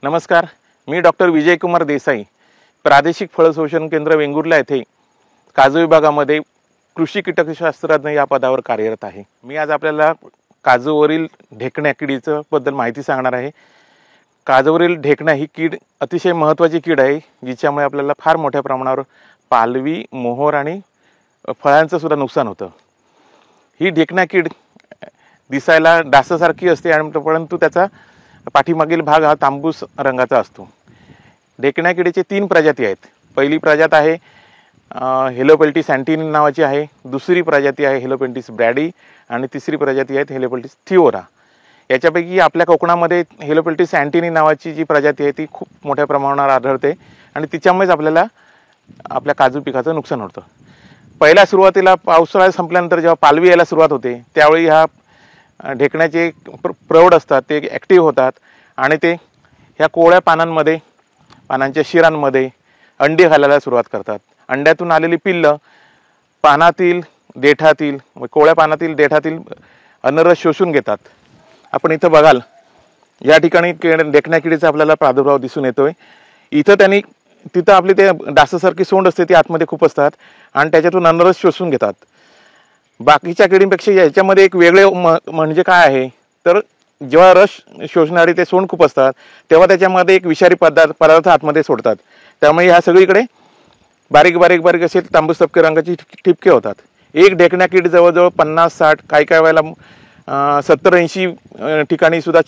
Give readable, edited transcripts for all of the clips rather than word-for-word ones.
नमस्कार, मी डॉक्टर विजयकुमार देसाई, प्रादेशिक फळ संशोधन केंद्र वेंगुर्ला येथे काजू विभागामध्ये कृषी कीटकशास्त्रज्ञ या पदावर कार्यरत आहे। मी आज आपल्याला काजूवरील ढेकण्या किडीचं बद्दल माहिती सांगणार आहे। काजूवरील ढेकण्या ही कीड अतिशय महत्त्वाची कीड आहे, जिच्यामुळे आपल्याला फार मोठ्या प्रमाणावर पालवी, मोहर आणि फळांचं सुद्धा नुकसान होतं। ही ढेकण्या कीड दिसायला डासासारखी असते आणि परंतु त्याचा पाठीमागील भाग हा तांबूस रंगाचा असतो। ढेकण्या किडीचे 3 प्रजाती आहेत। पहिली प्रजात आहे हेलोपेल्टिस अँटिनी नावाची आहे, दुसरी प्रजाती आहे हेलोपेल्टिस ब्रॅडी आणि तिसरी प्रजाती आहे हेलोपेल्टिस थिओरा। याच्यापैकी आपल्या कोकणामध्ये हेलोपेल्टिस अँटिनी नावाची जी प्रजाती आहे ती खूप मोठ्या प्रमाणावर आढळते आणि तिच्यामुळेच आपल्याला आपल्या काजू पिकाचं नुकसान होतं। पहिल्या सुरुवातीला पावसाळा संपल्यानंतर जेव्हा पालवी यायला सुरुवात होते त्यावेळी ह्या ढेकण्याचे प्रौढ असतात, ते ॲक्टिव्ह होतात आणि ते ह्या कोवळ्या पानांमध्ये, पानांच्या शिरांमध्ये अंडी घालायला सुरुवात करतात। अंड्यातून आलेली पिल्लं पानातील देठातील, कोवळ्या पानातील देठातील अन्नरस शोषून घेतात। आपण इथं बघाल, या ठिकाणी ढेकण्या किडीचा आपल्याला प्रादुर्भाव दिसून येतोय। इथं तिथं आपली ते डासासारखी सोंड असते, ती आतमध्ये खूप असतात आणि त्याच्यातून अन्नरस शोषून घेतात। बाकीच्या किडींपेक्षा याच्यामध्ये एक वेगळे म्हणजे काय आहे तर जेव्हा रस शोषणारी ते सोंड खूप असतात तेव्हा त्याच्यामध्ये एक विषारी पदार्थ आतमध्ये सोडतात, त्यामुळे ह्या सगळीकडे बारीक बारीक बारीक असे तांबूस तपके रंगाची ठिपके होतात। एक ढेकण्या कीड जवळजवळ 50-60 काही वेळेला 70-80 ठिकाणी सुद्धा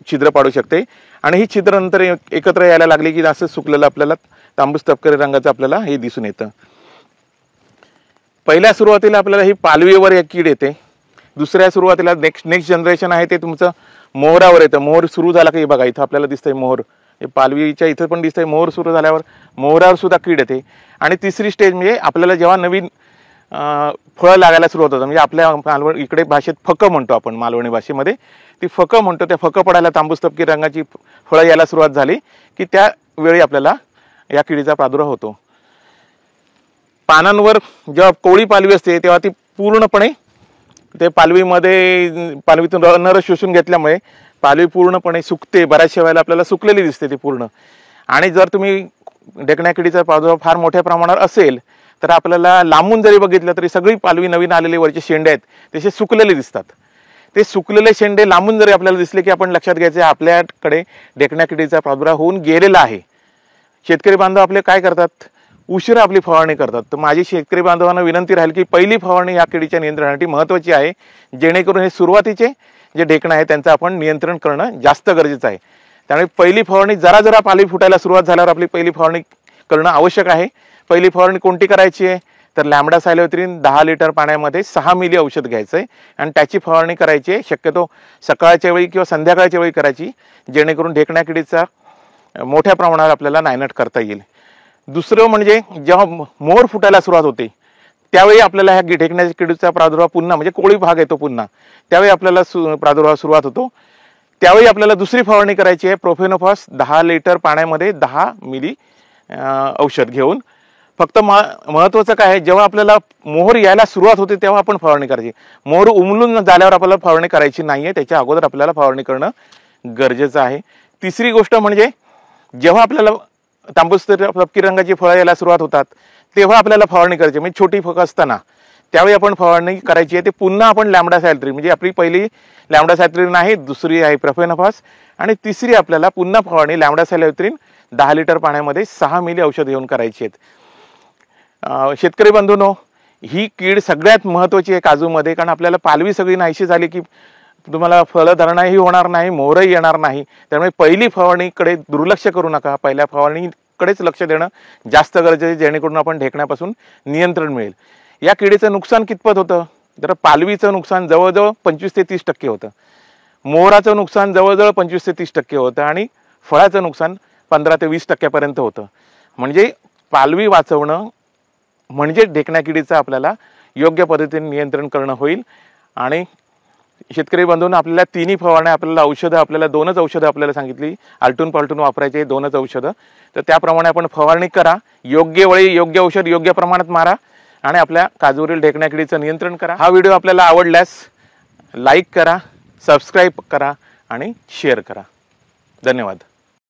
छिद्र पाडू शकते आणि ही छिद्र नंतर एकत्र यायला लागली की असं सुकलेलं आपल्याला तांबूस तपके रंगाचं आपल्याला हे दिसून येतं। पहिल्या सुरुवातीला आपल्याला ही पालवीवर एक कीड येते। दुसऱ्या सुरुवातीला नेक्स्ट जनरेशन आहे ते तुमचं मोहरावर येतं। मोहर सुरू झाला की बघा इथं आपल्याला दिसतंय मोहर, हे पालवीच्या इथं पण दिसतंय। मोहर सुरू झाल्यावर मोहरावर सुद्धा कीड येते आणि तिसरी स्टेज म्हणजे आपल्याला जेव्हा नवीन फळं लागायला सुरुवात होतं, म्हणजे आपल्या मालवणी इकडे भाषेत फकं म्हणतो आपण, मालवणी भाषेमध्ये ती फकं म्हणतो, त्या फकं पडायला तांबूस तपकी रंगाची फळं यायला सुरुवात झाली की त्या वेळी आपल्याला या किडीचा प्रादुर्भाव होतो। पानांवर जेव्हा कोवळी पालवी असते तेव्हा ती पूर्णपणे ते पालवीतून अन्नरस शोषून घेतल्यामुळे पालवी पूर्णपणे सुकते। बऱ्याचशा वेळेला आपल्याला सुकलेली दिसते ती पूर्ण। आणि जर तुम्ही ढेकण्या किडीचा प्रादुर्भाव फार मोठ्या प्रमाणावर असेल तर आपल्याला लांबून जरी बघितलं तरी सगळी पालवी नवीन आलेले वरचे शेंडे आहेत तसे सुकलेले दिसतात। ते सुकलेले शेंडे लांबून जरी आपल्याला दिसले की आपण लक्षात घ्यायचे आपल्याकडे ढेकण्या किडीचा प्रादुर्भाव होऊन गेलेला आहे। शेतकरी बांधव आपले काय करतात, उशिरा आपली फवारणी करतात। तर माझी शेतकरी बांधवांना विनंती राहील की पहिली फवारणी या किडीच्या नियंत्रणासाठी महत्त्वाची आहे, जेणेकरून हे सुरुवातीचे जे ढेकणं आहे त्यांचं आपण नियंत्रण करणं जास्त गरजेचं आहे। त्यामुळे पहिली फवारणी जरा पालवी फुटायला सुरुवात झाल्यावर आपली पहिली फवारणी करणं आवश्यक आहे। पहिली फवारणी कोणती करायची आहे तर लॅम्बडा सायलोथ्रिन 10 लिटर पाण्यामध्ये 6 मिली औषध घ्यायचं आहे आणि त्याची फवारणी करायची आहे। शक्यतो सकाळच्या वेळी किंवा संध्याकाळच्या वेळी करायची, जेणेकरून ढेकण्या किडीचा मोठ्या प्रमाणावर आपल्याला नायनाट करता येईल। दुसरं म्हणजे जेव्हा मोहर फुटायला सुरुवात होते त्यावेळी आपल्याला ह्या ढेकण्या किडीचा प्रादुर्भाव पुन्हा म्हणजे कोवळी भाग येतो पुन्हा, त्यावेळी आपल्याला प्रादुर्भाव सुरुवात होतो। त्यावेळी आपल्याला दुसरी फवारणी करायची आहे, प्रोफेनोफॉस 10 लिटर पाण्यामध्ये 10 मिली औषध घेऊन। फक्त महत्त्वाचं काय आहे, जेव्हा आपल्याला मोहर यायला सुरुवात होते तेव्हा आपण फवारणी करायची। मोहर उमलून झाल्यावर आपल्याला फवारणी करायची नाहीये, त्याच्या अगोदर आपल्याला फवारणी करणं गरजेचं आहे। तिसरी गोष्ट म्हणजे जेव्हा आपल्याला तांबूस तपकी रंगाची फळं यायला सुरुवात होतात तेव्हा आपल्याला फवारणी करायची, म्हणजे छोटी फकं असताना त्यावेळी आपण फवारणी करायची आहे। ते पुन्हा आपण लॅम्बडा सायलोथ्रिन, म्हणजे आपली पहिली लॅम्बडा सायलोथ्रिन आहे, दुसरी आहे प्रोफेनोफॉस आणि तिसरी आपल्याला पुन्हा फवारणी लॅम्बडा सायलोथ्रिन 10 लिटर पाण्यामध्ये 6 मिली औषध घेऊन करायची आहेत। शेतकरी बंधूंनो, ही कीड सगळ्यात महत्त्वाची आहे काजूमध्ये, कारण आपल्याला पालवी सगळी नाहीशी झाली की तुम्हाला फलधारणाही होणार नाही, मोहरही येणार नाही। त्यामुळे पहिली फवारणीकडे दुर्लक्ष करू नका, पहिल्या फवारणीकडेच लक्ष देणं जास्त गरजेचं आहे, जेणेकरून आपण ढेकण्यापासून नियंत्रण मिळेल। या किडीचं नुकसान कितपत होतं तर पालवीचं नुकसान जवळजवळ 25 ते 30% होतं, मोहराचं नुकसान जवळजवळ 25 ते 30% होतं आणि फळाचं नुकसान 15 ते 20% होतं। म्हणजे पालवी वाचवणं म्हणजे ढेकण्या किडीचं आपल्याला योग्य पद्धतीने नियंत्रण करणं होईल। आणि शेतकरी बंधूंना आपल्याला तिन्ही फवारण्या, आपल्याला औषधं, आपल्याला 2च औषधं आपल्याला सांगितली, आलटून पालटून वापरायचे 2च औषधं, तर त्याप्रमाणे आपण फवारणी करा, योग्य वेळी योग्य औषध योग्य प्रमाणात मारा आणि आपल्या काजूवरील ढेकण्या किडीचं नियंत्रण करा। हा व्हिडिओ आपल्याला आवडल्यास लाईक करा, सबस्क्राईब करा आणि शेअर करा। धन्यवाद।